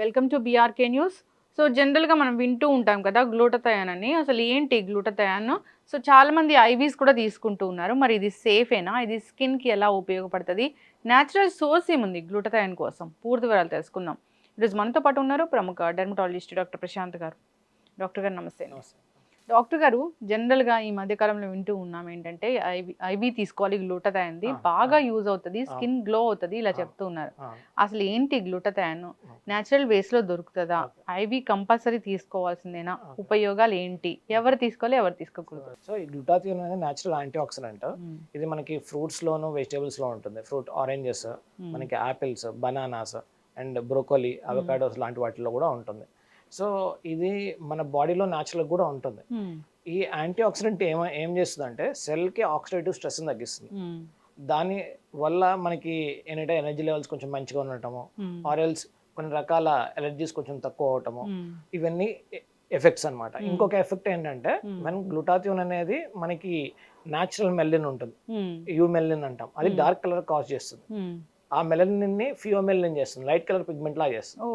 Welcome to BRK news. So జనరల్గా మనం వింటూ ఉంటాం కదా గ్లూటథయాన్ అని. అసలు ఏంటి గ్లూటథయాన్? సో చాలామంది ఐవీస్ కూడా తీసుకుంటూ ఉన్నారు. మరి ఇది సేఫేనా? ఇది స్కిన్కి ఎలా ఉపయోగపడుతుంది? న్యాచురల్ సోర్స్ ఏముంది గ్లూటథయాన్ కోసం? పూర్తి వివరాలు తెలుసుకుందాం. ఈరోజు మనతో పాటు ఉన్నారు ప్రముఖ డెర్మటాలజిస్ట్ డాక్టర్ ప్రశాంత్ గారు. డాక్టర్ గారు నమస్తే. డాక్టర్ గారు, జనరల్గా ఈ మధ్యకాలంలో వింటూ ఉన్నాం ఏంటంటే ఐవీ తీసుకోవాలి, గ్లూటథయాన్ది బాగా యూజ్ అవుతుంది, స్కిన్ గ్లో అవుతుంది ఇలా చెప్తూ ఉన్నారు. అసలు ఏంటి గ్లూటథయాన్? న్యాచురల్ వేస్లో దొరుకుతుందా? ఐవీ కంపల్సరీ తీసుకోవాల్సిందేనా? ఉపయోగాలు ఏంటి? ఎవరు తీసుకోవాలి, ఎవరు తీసుకోకూడదు? సో ఈ గ్లూటాథియోన్ అనేది న్యాచురల్ యాంటీ ఆక్సిడెంట్. ఇది మనకి ఫ్రూట్స్ లోను వెజిటేబుల్స్ లో ఉంటుంది. ఫ్రూట్ ఆరెంజెస్, మనకి apples, bananas and broccoli, avocados లాంటి వాటిలో కూడా ఉంటుంది. సో ఇది మన బాడీలో న్యాచురల్ కూడా ఉంటుంది. ఈ యాంటీ ఆక్సిడెంట్ ఏం చేస్తుంది అంటే సెల్కి ఆక్సిడేటివ్ స్ట్రెస్ తగ్గిస్తుంది. దాని వల్ల మనకి ఏంటంటే ఎనర్జీ లెవెల్స్ కొంచెం మంచిగా ఉండటము, ఆరెల్స్ కొన్ని రకాల ఎలర్జీస్ కొంచెం తక్కువ అవటము, ఇవన్నీ ఎఫెక్ట్స్ అనమాట. ఇంకొక ఎఫెక్ట్ ఏంటంటే మన గ్లూటాథియోన్ అనేది మనకి న్యాచురల్ మెల్లిన్ ఉంటుంది, యూ మెల్లిన్ అంటాం. అది డార్క్ కలర్ కాజ్ చేస్తుంది. ఆ మెలనిన్ ని ఫియోమెలనిన్ చేస్తుంది, లైట్ కలర్ పిగ్మెంట్ లాగా చేస్తుంది.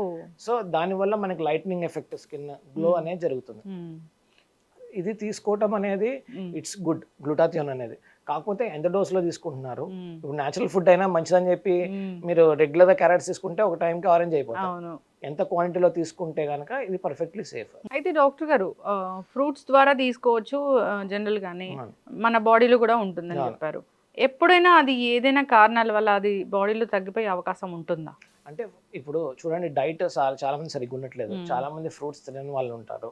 సో దానివల్ల మనకి లైట్నింగ్ ఎఫెక్ట్, స్కిన్ గ్లో అనేది జరుగుతుంది. ఇది తీసుకోవటం అనేది ఇట్స్ గుడ్, గ్లూటాథియోన్ అనేది. కాకపోతే ఎంత డోస్ లో తీసుకుంటున్నారు? ఇప్పుడు న్యాచురల్ ఫుడ్ అయినా మంచిదని చెప్పి మీరు రెగ్యులర్ గా క్యారెట్స్ తీసుకుంటే ఒక టైంకి ఆరెంజ్ అయిపోతుంది. ఎంత క్వాంటిటీలో తీసుకుంటే కనుక ఇది పర్ఫెక్ట్లీ సేఫ్. అయితే డాక్టర్ గారు, ఫ్రూట్స్ ద్వారా తీసుకోవచ్చు జనరల్ గానే, మన బాడీలో కూడా ఉంటుందని చెప్పారు. ఎప్పుడైనా అది ఏదైనా కారణాల వల్ల అది బాడీలో తగ్గిపోయే అవకాశం ఉంటుందా? అంటే ఇప్పుడు చూడండి, డైట్ చాలా మంది సరిగ్గా ఉండట్లేదు. చాలా మంది ఫ్రూట్స్ తినని వాళ్ళు ఉంటారు.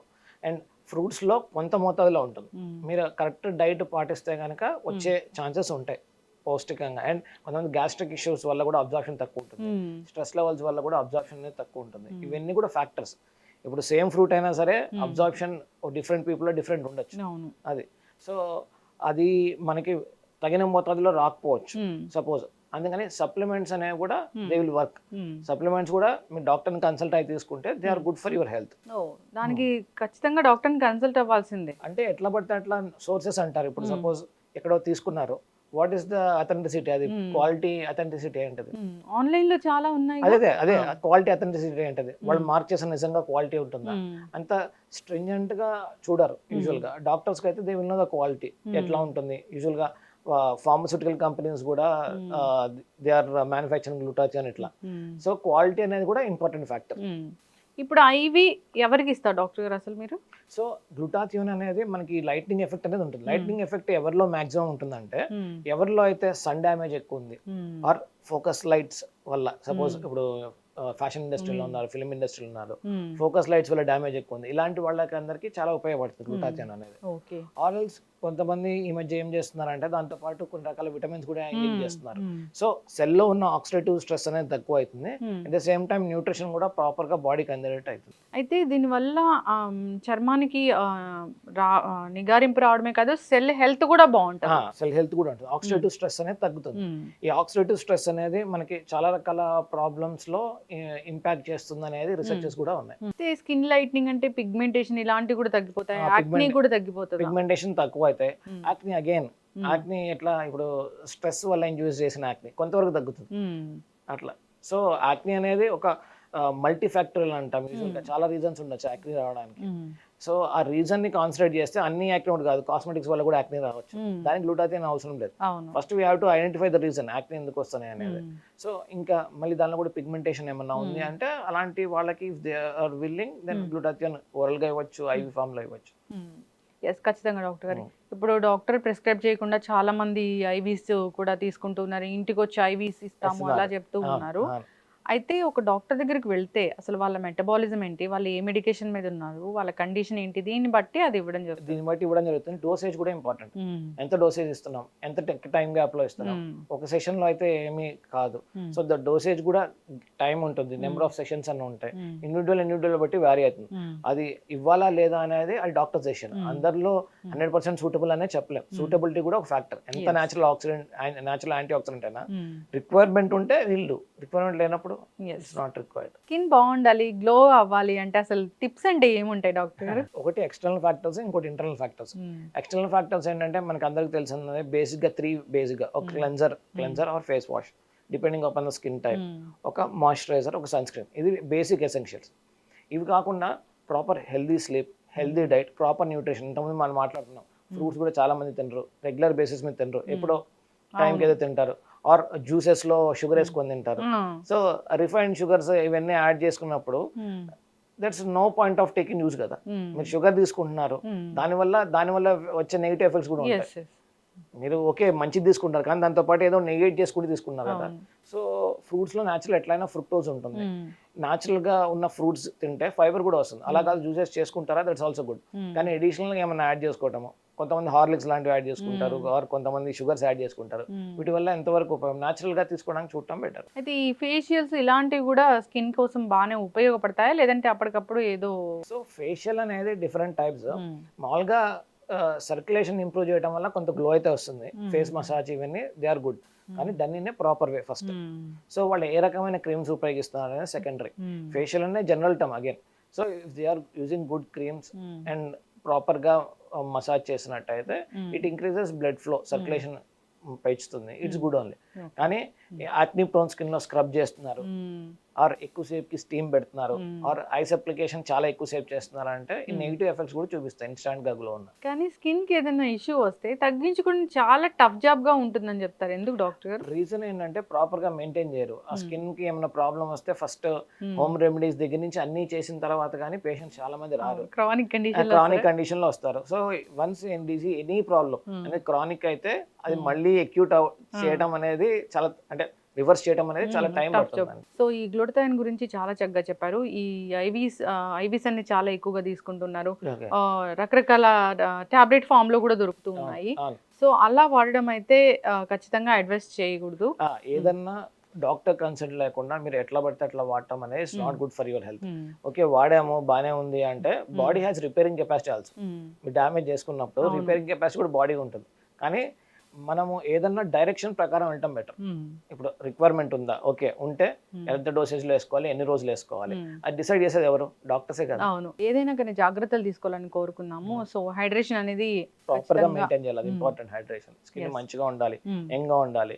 అండ్ ఫ్రూట్స్ లో కొంత మోతాదులో ఉంటుంది. మీరు కరెక్ట్ డైట్ పాటిస్తే కనుక వచ్చే ఛాన్సెస్ ఉంటాయి పౌష్టికంగా. అండ్ కొంతమంది గ్యాస్ట్రిక్ ఇష్యూస్ వల్ల కూడా అబ్జార్ప్షన్ తక్కువ ఉంటుంది, స్ట్రెస్ లెవెల్స్ వల్ల కూడా అబ్జార్ప్షన్ అనేది తక్కువ ఉంటుంది. ఇవన్నీ కూడా ఫ్యాక్టర్స్. ఇప్పుడు సేమ్ ఫ్రూట్ అయినా సరే అబ్జార్ప్షన్ డిఫరెంట్ పీపుల్ డిఫరెంట్ ఉండొచ్చు. అది సో అది మనకి తగిన మోతాదులో రాకపోవచ్చు సపోజ్. అందుకని సప్లిమెంట్స్ అనేవి కూడా దే విల్ వర్క్. సప్లిమెంట్స్ కూడా మీరు డాక్టర్ని కన్సల్ట్ అయి తీసుకుంటే they are good for your health. దానికి ఖచ్చితంగా డాక్టర్ని కన్సల్ట్ అవ్వాల్సిందే. అంటే ఎట్లా పడితే అట్లా సోర్సెస్ అంటారు. ఇప్పుడు సపోజ్ ఎక్కడో తీసుకున్నారు, వాట్ ఈస్ ద అథెంటిసిటీ? అది క్వాలిటీ అథెంటిసిటీ ఏంటది? ఆన్లైన్ లో చాలా ఉన్నాయి. అదే క్వాలిటీ అథెంటిసిటీ ఏంటది? వాళ్ళు మార్క్ చేసిన నిజంగా క్వాలిటీ ఉంటుందా? అంత స్ట్రింజెంట్ గా చూడరు యూజువల్ గా. డాక్టర్స్ కి అయితే they will know the quality ఎట్లా ఉంటుంది. యూజువల్ గా ఫార్మస్యూటికల్ కంపెనీస్ కూడా దే ఆర్ మ్యానుఫ్యాక్చరింగ్ గ్లూటాథియోన్ ఇట్లా. సో క్వాలిటీ అనేది కూడా ఇంపార్టెంట్ ఫ్యాక్టర్. ఇప్పుడు ఐవి ఎవరికి ఇస్తారు డాక్టర్ గారు అసలు మీరు? సో గ్లూటాథియోన్ అనేది మనకి లైట్నింగ్ ఎఫెక్ట్ అనేది ఉంటుంది. లైట్నింగ్ ఎఫెక్ట్ ఎవరిలో మాక్సిమం ఉంటుందంటే ఎవరిలో అయితే సన్ డ్యామేజ్ ఎక్కువ ఉంది ఆర్ ఫోకస్ లైట్స్ వల్ల. సపోజ్ ఇప్పుడు ఫ్యాషన్ ఇండస్ట్రీలో ఉన్నారు, ఫిల్మ్ ఇండస్ట్రీలో ఉన్నారు, ఫోకస్ లైట్స్ వల్ల డ్యామేజ్ ఎక్కువ ఉంది. ఇలాంటి వాళ్ళకి అందరికి చాలా ఉపయోగపడుతుంది గ్లూటాథియోన్ అనేది. ఆరల్స్ కొంతమంది ఈ మధ్య ఏం చేస్తున్నారంటే దాంతో పాటు కొన్ని రకాల విటమిన్స్ కూడా ఇంజెక్ట్ చేస్తున్నారు. సో సెల్లో ఉన్న ఆక్సిడేటివ్ స్ట్రెస్ అనేది తక్కువ అవుతుంది. At the same time nutrition కూడా ప్రాపర్ గా బాడీకి అందేటట్టు అవుతుంది. అయితే దీనివల్ల చర్మానికి నిగారింపు రావడమే కాదు, సెల్ హెల్త్ కూడా బాగుంటుంది. సెల్ హెల్త్ కూడా ఉంటుంది. ఆక్సిడేటివ్ స్ట్రెస్ అనేది తగ్గుతుంది. ఈ ఆక్సిడేటివ్ స్ట్రెస్ అనేది మనకి చాలా రకాల ప్రాబ్లమ్స్ లో ఇంపాక్ట్ చేస్తుంది అనేది రీసెర్చెస్ కూడా ఉన్నాయి. స్కిన్ లైట్నింగ్ అంటే పిగ్మెంటేషన్ ఇలాంటివి కూడా తగ్గిపోతాయి, యాక్నీ కూడా తగ్గిపోతుంది. పిగ్మెంటేషన్ తక్కువ అవుతాయి. యాక్నీ అగైన్ యాక్నీ ఎట్లా, ఇప్పుడు స్ట్రెస్ వల్ల ఇండ్యూస్ చేసిన యాక్నీ కొంతవరకు తగ్గుతుంది అట్లా. సో యాక్నీ అనేది ఒక మల్టీ ఫ్యాక్టరియల్ అంటాం. చాలా రీజన్స్ ఉండొచ్చు యాక్నీ రావడానికి. సో ఆ రీజన్ ని కాన్సన్ట్రేట్ చేస్తే అన్ని యాక్నీ ఒకటి కాదు, కాస్మెటిక్స్ వల్ల కూడా యాక్నీ రావచ్చు. దానికి గ్లూటాథియోన్ అవసరం లేదు. First we have to identify the reason acne ఎందుకు వస్తున్నాయి అనేది. సో ఇంకా మళ్ళీ దానిలో కూడా పిగ్మెంటేషన్ ఏమన్నా ఉంది అంటే అలాంటి వాళ్ళకి if they are willing then glutathione oral గా ఇవ్వచ్చు, ఐవి ఫామ్ లో ఇవ్వచ్చు. ఎస్, ఖచ్చితంగా డాక్టర్ గారు. ఇప్పుడు డాక్టర్ ప్రిస్క్రైబ్ చేయకుండా చాలా మంది ఐవీస్ కూడా తీసుకుంటున్నారు. ఇంటికి వచ్చి ఐవీస్ ఇస్తాము అలా చెప్తూ ఉన్నారు. అయితే ఒక డాక్టర్ దగ్గరికి వెళ్తే అసలు వాళ్ళ మెటబాలిజం ఏంటి, వాళ్ళు ఏ మెడికేషన్ మీద ఉన్నారు, వాళ్ళ కండిషన్ ఏంటి, దీన్ని బట్టి అది ఇవ్వడం జరుగుతుంది. దీన్ని బట్టి ఇవ్వడం జరుగుతుంది. డోసేజ్ కూడా ఇంపార్టెంట్. ఎంత డోసేజ్ ఇస్తున్నాం, ఎంత టైం గ్యాప్ లో ఇస్తున్నాం. ఒక సెషన్ లో అయితే ఏమీ కాదు. సో ద డోసేజ్ కూడా టైం ఉంటుంది, నెంబర్ ఆఫ్ సెషన్స్ అన్నీ ఉంటాయి. ఇండివిజువల్ బట్టి వ్యారీ అవుతుంది. అది ఇవ్వాలా లేదా అనేది అది డాక్టర్ సెషన్. అందరిలో 100% సూటబుల్ అనే చెప్పలేం. సూటబిలిటీ కూడా ఒక ఫ్యాక్టర్. ఎంత natural oxidant, natural antioxidant అయినా రిక్వైర్మెంట్ ఉంటే వీళ్ళు, రిక్వైర్మెంట్ లేనప్పుడు నాట్ రిక్వైర్డ్. స్కిన్ బాగుండాలి, గ్లో అవ్వాలి అంటే అసలు టిప్స్ అంటే ఏముంటాయి డాక్టర్ గారు? ఒకటి ఎక్స్టర్నల్ ఫ్యాక్టర్స్, ఇంకోటి ఇంటర్నల్ ఫ్యాక్టర్స్. ఎక్స్టర్నల్ ఫ్యాక్టర్స్ ఏంటంటే మనకి అందరికి తెలిసిందే బేసిక్ గా 3 బేసిక్ గా ఒక cleanser or face wash. Depending upon the skin type, ఒక మాయిశ్చరైజర్, ఒక సన్ స్క్రీన్. ఇది బేసిక్ ఎసెన్షియల్స్. ఇవి కాకుండా proper healthy sleep, healthy diet, proper nutrition. ఇంతకుముందు మనం మాట్లాడుతున్నాం, ఫ్రూట్స్ కూడా చాలా మంది తినరు, రెగ్యులర్ బేసిస్ మీద తినరు, ఎప్పుడో టైంకి ఏదో తింటారు, ఆర్ జ్యూసెస్లో షుగర్ వేసుకొని తింటారు. సో రిఫైన్డ్ షుగర్స్ ఇవన్నీ యాడ్ చేసుకున్నప్పుడు that's no point of taking use కదా. మీరు షుగర్ తీసుకుంటున్నారు, దానివల్ల వచ్చే నెగిటివ్ ఎఫెక్ట్స్ కూడా ఉంటాయి. మీరు ఓకే మంచిది తీసుకుంటారు, కానీ దాంతో పాటు ఏదో నెగెట్ చేసుకుంటూ తీసుకున్నారు కదా. సో ఫ్రూట్స్లో న్యాచురల్ ఎట్లయినా ఫ్రుక్టోజ్ ఉంటుంది. న్యాచురల్గా ఉన్న ఫ్రూట్స్ తింటే ఫైబర్ కూడా వస్తుంది. అలా కాదు జ్యూసెస్ చేసుకుంటారా, దట్స్ ఆల్సో గుడ్. కానీ అడిషనల్గా ఏమైనా యాడ్ చేసుకోవటము, కొంతమంది హార్లిక్స్ లాంటివి యాడ్ చేసుకుంటారు, ఆర్ కొంతమంది షుగర్స్ యాడ్ చేసుకుంటారు. వీటి వల్ల ఎంతవరకు ఉపయోగం, న్యాచురల్గా తీసుకోవడానికి చూడటం బెటర్. అయితే ఈ ఫేషియల్స్ ఇలాంటివి కూడా స్కిన్ కోసం బాగానే ఉపయోగపడతాయా, లేదంటే అప్పటికప్పుడు ఏదో? సో ఫేషియల్ అనేది డిఫరెంట్ టైప్స్. మామూలుగా సర్క్యులేషన్ ఇంప్రూవ్ చేయడం వల్ల కొంత గ్లో అయితే వస్తుంది. ఫేస్ మసాజ్ ఇవన్నీ దే ఆర్ గుడ్, కానీ దాన్ని ప్రాపర్ వే ఫస్ట్. సో వాళ్ళు ఏ రకమైన క్రీమ్స్ ఉపయోగిస్తున్నారు అనేది సెకండరీ. ఫేషియల్ అనే general term again. So if they are using good creams and ప్రాపర్గా మసాజ్ చేసినట్టయితే it increases blood flow, circulation పెంచుతుంది, ఇట్స్ గుడ్ ఓన్లీ. కానీ యాక్ని ప్రోన్ స్కిన్ లో స్క్రబ్ చేస్తున్నారు, ఆర్ ఎక్కువసేపు కి స్టీమ్ పెడుతున్నారు, ఆర్ ఐస్ అప్లికేషన్ చాలా ఎక్కువసేపు చేస్తున్నారు అంటే ఈ నెగిటివ్ ఎఫెక్ట్స్ కూడా చూపిస్తాయి ఇన్స్టాంట్ గా గ్లో ఉన్న. కానీ స్కిన్ కి ఏదైనా ఇష్యూ వస్తే తగ్గించుకుని చాలా టఫ్ జాబ్ గా ఉంటుందని చెప్తారు, ఎందుకు డాక్టర్ గారు? రీజన్ ఏంటంటే ప్రాపర్ గా మెయింటైన్ చేయరు. ఆ స్కిన్ కి ఏమైనా ప్రాబ్లం వస్తే ఫస్ట్ హోమ్ రెమెడీస్ దగ్గర నుంచి అన్ని చేసిన తర్వాత కానీ పేషెంట్స్ చాలా మంది రారు, క్రానిక్ కండిషన్ లో వస్తారు. సో వన్స్ ఎనీ ప్రాబ్లం అనేది క్రానిక్ అయితే అది మళ్ళీ అక్యూట్ చేయడం అనేది చాలా, అంటే రివర్స్ చేయడం అనేది చాలా టైం పడుతుంది. సో ఈ గ్లూటథైన్ గురించి చాలా చక్కగా చెప్పారు. ఈ ఐవీస్ అన్ని చాలా ఎక్కువగా తీసుకుంటున్నారు, రకరకాల టాబ్లెట్ ఫామ్ లో కూడా దొరుకుతూ ఉన్నాయి. సో అలా వాడడం అయితే ఖచ్చితంగా అడ్వైస్ చేయకూడదు. ఏదన్నా డాక్టర్ కన్సల్ట్ లేకుండా మీరు ఎట్లా పడితే అట్లా వాడటం అనేది it's not good for your health. Okay వాడాము బానే ఉంది అంటే body has repairing capacity also. మీరు డ్యామేజ్ చేసుకున్నప్పుడు రిపేరింగ్ కెపాసిటీ కూడా బాడీ ఉంటుంది. కానీ మనము ఏదన్నా డైరెక్షన్ ప్రకారం వెళ్ళటం బెటర్. ఇప్పుడు రిక్వైర్మెంట్ ఉందా, ఓకే ఉంటే ఎంత డోసేజ్ లో వేసుకోవాలి, ఎన్ని రోజులు వేసుకోవాలి, అది డిసైడ్ చేసేది ఎవరు? డాక్టర్సే కదా. అవును, ఏదైనా కానీ జాగ్రత్తలు తీసుకోవాలని కోరుకున్నాము. సో హైడ్రేషన్ అనేది ప్రాపర్ గా మెయింటైన్ చేయాలి, అది ఇంపార్టెంట్. హైడ్రేషన్, స్కిన్ మంచిగా ఉండాలి, యంగ్ గా ఉండాలి,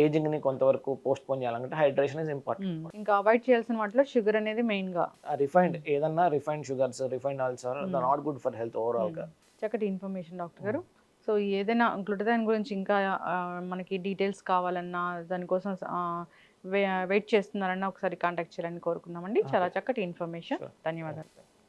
ఏజింగ్ ని కొంతవరకు పోస్ట్ పోన్ చేయాలంటే హైడ్రేషన్ ఇస్ ఇంపార్టెంట్. ఇంకా అవాయిడ్ చేయాల్సిన వాటిలో షుగర్ అనేది మెయిన్ గా. రిఫైన్డ్ ఏదన్నా refined sugars, refined oils are not good for health overall గా. చక్కటి ఇన్ఫర్మేషన్ డాక్టర్ గారు. సో ఏదైనా గ్లూటథైన్ గురించి ఇంకా మనకి డీటెయిల్స్ కావాలన్నా, దానికోసం వెయిట్ చేస్తున్నారన్నా ఒకసారి కాంటాక్ట్ చేయాలని కోరుకున్నామండి. చాలా చక్కటి ఇన్ఫర్మేషన్, ధన్యవాదాలు.